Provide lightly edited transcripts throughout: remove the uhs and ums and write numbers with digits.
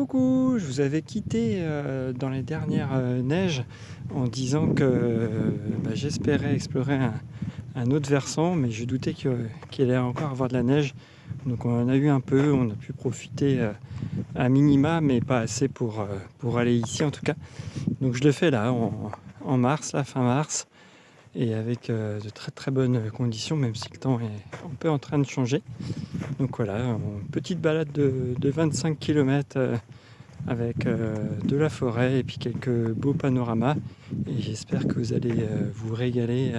Coucou, je vous avais quitté dans les dernières neiges en disant que j'espérais explorer un autre versant, mais je doutais qu'il allait encore avoir de la neige. Donc on en a eu un peu, on a pu profiter à minima, mais pas assez pour aller ici en tout cas. Donc je le fais là, en mars, la fin mars, et avec de très très bonnes conditions, même si le temps est un peu en train de changer. Donc voilà, une petite balade de 25 km avec de la forêt et puis quelques beaux panoramas. Et j'espère que vous allez vous régaler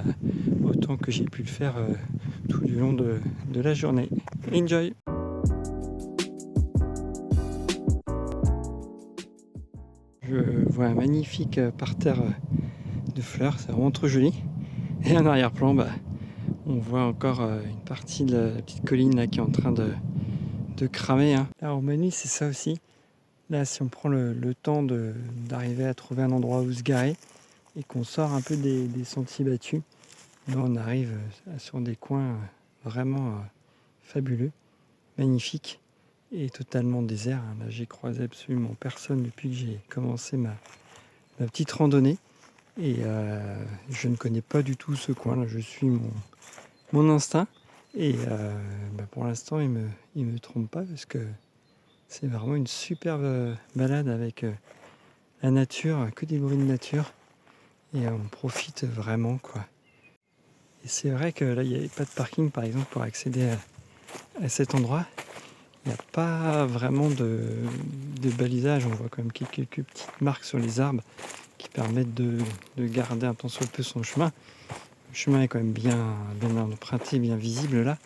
autant que j'ai pu le faire tout du long de la journée. Enjoy! Je vois un magnifique parterre de fleurs, c'est vraiment trop joli. Et en arrière-plan, on voit encore une partie de la petite colline là, qui est en train de cramer. La Roumanie, c'est ça aussi. Là, si on prend le temps d'arriver à trouver un endroit où se garer et qu'on sort un peu des sentiers battus, là, on arrive sur des coins vraiment fabuleux, magnifiques et totalement déserts. Là, j'ai croisé absolument personne depuis que j'ai commencé ma petite randonnée et je ne connais pas du tout ce coin. Là, je suis mon instinct et pour l'instant, il me trompe pas parce que c'est vraiment une superbe balade avec la nature, que des bruits de nature. Et on profite vraiment, quoi. Et c'est vrai que là, il n'y avait pas de parking, par exemple, pour accéder à cet endroit. Il n'y a pas vraiment de balisage. On voit quand même quelques petites marques sur les arbres qui permettent de garder un tant soit peu son chemin. Le chemin est quand même bien emprunté, bien visible là.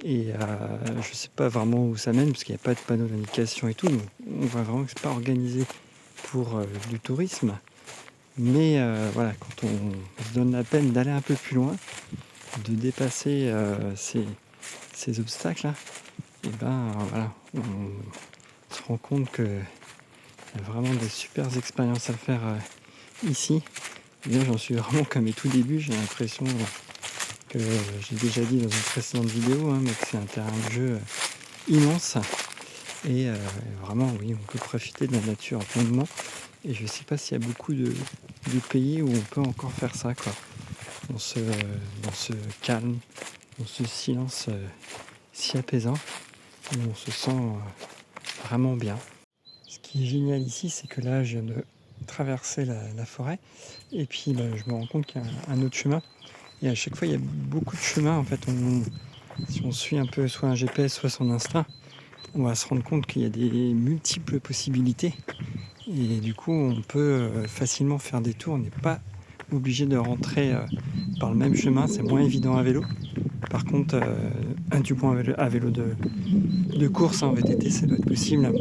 Et je ne sais pas vraiment où ça mène, parce qu'il n'y a pas de panneau d'indication et tout. Donc on voit vraiment que c'est pas organisé pour du tourisme. Mais voilà, quand on se donne la peine d'aller un peu plus loin, de dépasser ces obstacles-là, et voilà, on se rend compte qu'il y a vraiment des super expériences à faire ici. Et là, j'en suis vraiment qu'à mes tout débuts. J'ai l'impression que j'ai déjà dit dans une précédente vidéo, mais que c'est un terrain de jeu immense. Et vraiment, oui, on peut profiter de la nature pleinement. Et je ne sais pas s'il y a beaucoup de pays où on peut encore faire ça, quoi. Dans ce calme, dans ce silence si apaisant, où on se sent vraiment bien. Ce qui est génial ici, c'est que là, je viens de traverser la forêt, et puis je me rends compte qu'il y a un autre chemin. Et à chaque fois, il y a beaucoup de chemins. En fait, si on suit un peu soit un GPS, soit son instinct, on va se rendre compte qu'il y a des multiples possibilités. Et du coup, on peut facilement faire des tours. On n'est pas obligé de rentrer par le même chemin. C'est moins évident à vélo. Par contre, du point à vélo de course en VTT, ça doit être possible.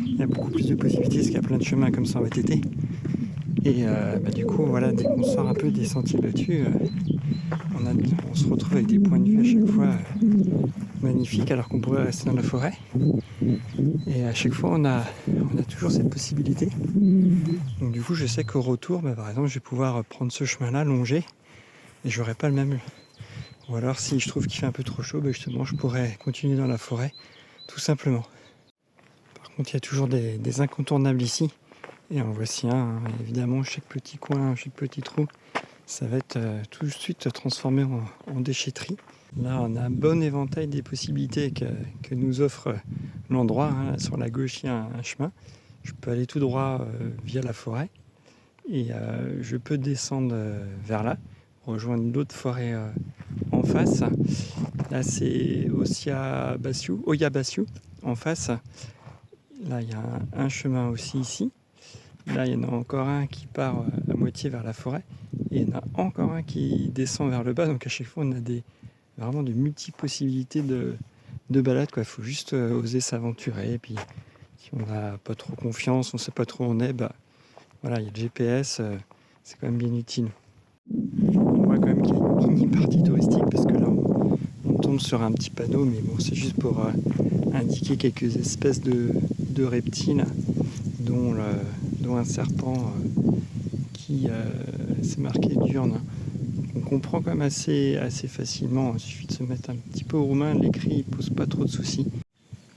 Il y a beaucoup plus de possibilités parce qu'il y a plein de chemins comme ça en VTT. Et du coup, voilà, dès qu'on sort un peu des sentiers battus, on se retrouve avec des points de vue à chaque fois magnifiques, alors qu'on pourrait rester dans la forêt. Et à chaque fois, on a toujours cette possibilité. Donc du coup, je sais qu'au retour, par exemple, je vais pouvoir prendre ce chemin-là, longer, et j'aurai pas le même. Ou alors, si je trouve qu'il fait un peu trop chaud, justement, je pourrais continuer dans la forêt, tout simplement. Par contre, il y a toujours des incontournables ici. Et en voici un, évidemment, chaque petit coin, chaque petit trou, ça va être tout de suite transformé en déchetterie. Là, on a un bon éventail des possibilités que nous offre l'endroit. Sur la gauche, il y a un chemin. Je peux aller tout droit via la forêt. Et je peux descendre vers là, rejoindre l'autre forêt en face. Là, c'est Oya Bassiou en face. Là, il y a un chemin aussi ici. Là, il y en a encore un qui part à moitié vers la forêt. Et il y en a encore un qui descend vers le bas. Donc à chaque fois, on a vraiment de multiples possibilités de balade. Il faut juste oser s'aventurer. Et puis, si on n'a pas trop confiance, on ne sait pas trop où on est, voilà, il y a le GPS, c'est quand même bien utile. On voit quand même qu'il y a une mini partie touristique parce que là, on tombe sur un petit panneau, mais bon, c'est juste pour indiquer quelques espèces de reptiles, dont un serpent qui s'est marqué diurne. On comprend quand même assez facilement. Il suffit de se mettre un petit peu au roumain, l'écrit ne pose pas trop de soucis.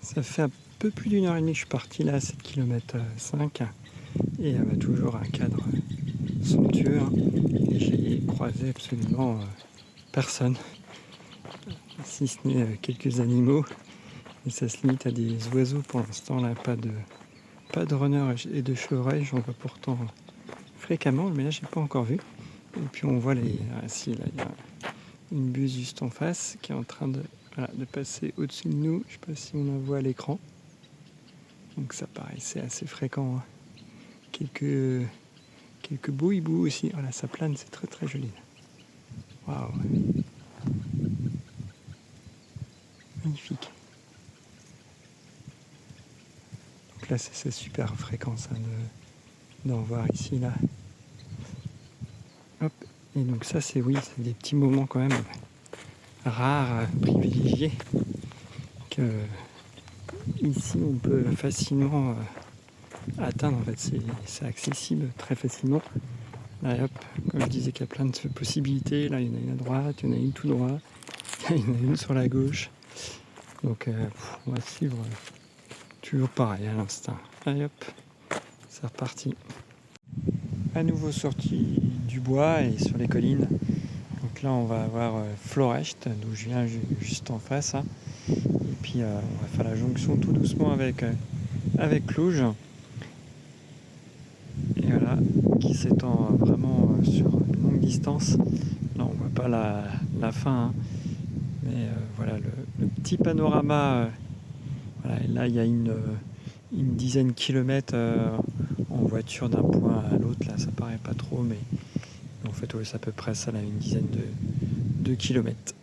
Ça fait à peu plus d'une heure et demie que je suis parti là, 7 km 5, et toujours un cadre somptueux, hein. Et j'ai croisé absolument personne, si ce n'est quelques animaux, et ça se limite à des oiseaux pour l'instant là, pas de renards et de chevreuils, j'en vois pourtant fréquemment, mais là j'ai pas encore vu. Et puis on voit si là il y a une buse juste en face qui est en train de passer au-dessus de nous. Je sais pas si on la voit à l'écran. Donc ça paraissait assez fréquent, hein. Quelques beaux hiboux aussi. Voilà, ça plane, c'est très très joli. Waouh, magnifique. Donc là c'est super fréquent ça d'en voir ici là. Hop. Et donc ça c'est des petits moments quand même rares, privilégiés, que ici on peut facilement atteindre. En fait, c'est accessible très facilement. Là, hop, comme je disais qu'il y a plein de possibilités. Là, il y en a une à droite, il y en a une tout droit, il y en a une sur la gauche. Donc, on va suivre toujours pareil à l'instinct. Allez hop, c'est reparti. À nouveau sorti du bois et sur les collines. Donc là, on va avoir Florecht, d'où je viens juste en face, hein. Et puis, on va faire la jonction tout doucement avec Cluj. Et voilà, qui s'étend vraiment sur une longue distance. Là, on voit pas la fin, hein. Mais voilà, le petit panorama. Voilà, et là, il y a une dizaine de kilomètres en voiture d'un point à l'autre. Là, ça paraît pas trop, mais en fait, c'est à peu près ça, là, une dizaine de kilomètres.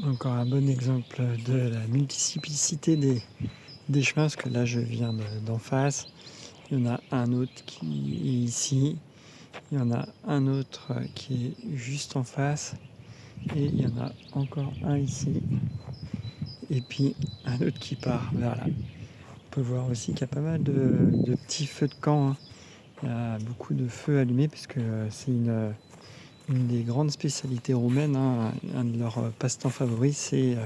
Encore un bon exemple de la multiplicité des chemins, parce que là, je viens d'en face. Il y en a un autre qui est ici. Il y en a un autre qui est juste en face. Et il y en a encore un ici. Et puis un autre qui part vers là. On peut voir aussi qu'il y a pas mal de petits feux de camp, hein. Il y a beaucoup de feux allumés parce que c'est une des grandes spécialités roumaines, hein. Un de leurs passe-temps favoris, c'est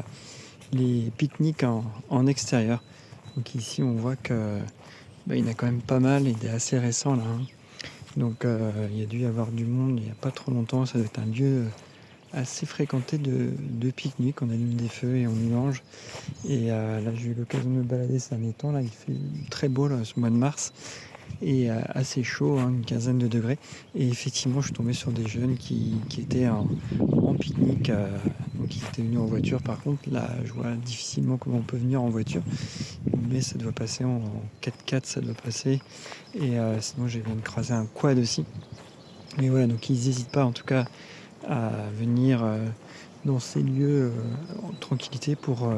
les pique-niques en extérieur. Donc ici on voit que il y en a quand même pas mal, et il est assez récent là, hein. Donc il y a dû y avoir du monde il n'y a pas trop longtemps. Ça doit être un lieu assez fréquenté de pique-nique. On allume des feux et on y mange. Et là j'ai eu l'occasion de me balader ces derniers temps. Là il fait très beau là, ce mois de mars, et assez chaud, hein, une quinzaine de degrés. Et effectivement je suis tombé sur des jeunes qui étaient en pique-nique, donc ils étaient venus en voiture. Par contre là je vois difficilement comment on peut venir en voiture, mais ça doit passer en 4x4, ça doit passer. Et sinon j'ai viens de croiser un quad aussi. Mais voilà, donc ils n'hésitent pas en tout cas à venir dans ces lieux en tranquillité pour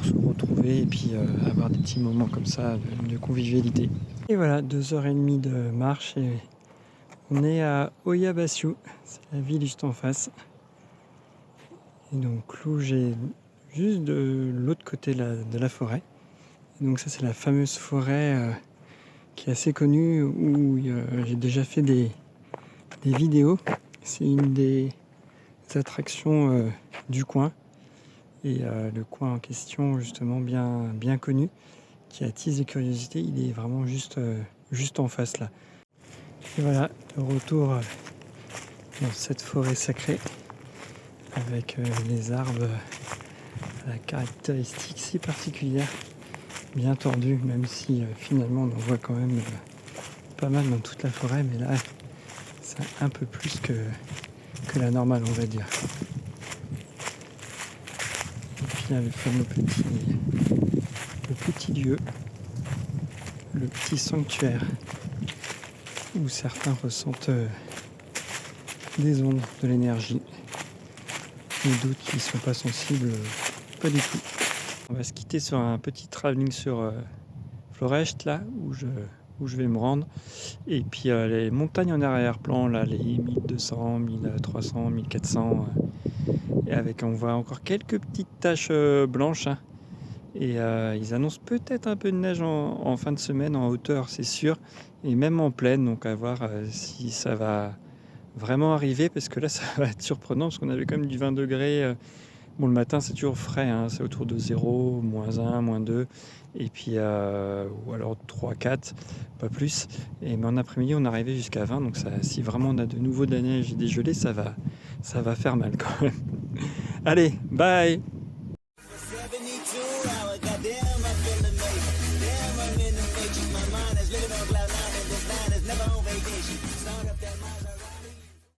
se retrouver et puis avoir des petits moments comme ça de convivialité. Et voilà, 2h30 de marche et on est à Oiabățiu, c'est la ville juste en face. Et donc Cluj est juste de l'autre côté de la forêt. Et donc ça c'est la fameuse forêt qui est assez connue, où j'ai déjà fait des vidéos. C'est une des attractions du coin, et le coin en question justement bien connu, qui attise les curiosités. Il est vraiment juste en face là. Et voilà, le retour dans cette forêt sacrée avec les arbres à la caractéristique si particulière, bien tordus, même si finalement on en voit quand même pas mal dans toute la forêt, mais là c'est un peu plus que la normale, on va dire. Et puis là le fameux petit lieu, le petit sanctuaire, où certains ressentent des ondes, de l'énergie, et d'autres qui ne sont pas sensibles, pas du tout. On va se quitter sur un petit travelling sur Florecht, là où je vais me rendre. Et puis les montagnes en arrière-plan, là, les 1200, 1300, 1400, et on voit encore quelques petites taches blanches, hein. Et ils annoncent peut-être un peu de neige en fin de semaine, en hauteur, c'est sûr, et même en plaine. Donc à voir si ça va vraiment arriver, parce que là ça va être surprenant, parce qu'on avait quand même du 20 degrés Bon, le matin, c'est toujours frais, hein, c'est autour de 0, -1, -2, et puis, ou alors 3, 4, pas plus. Mais en après-midi, on arrivait jusqu'à 20, donc ça, si vraiment on a de nouveau de la neige et des gelées, ça va faire mal quand même. Allez, bye!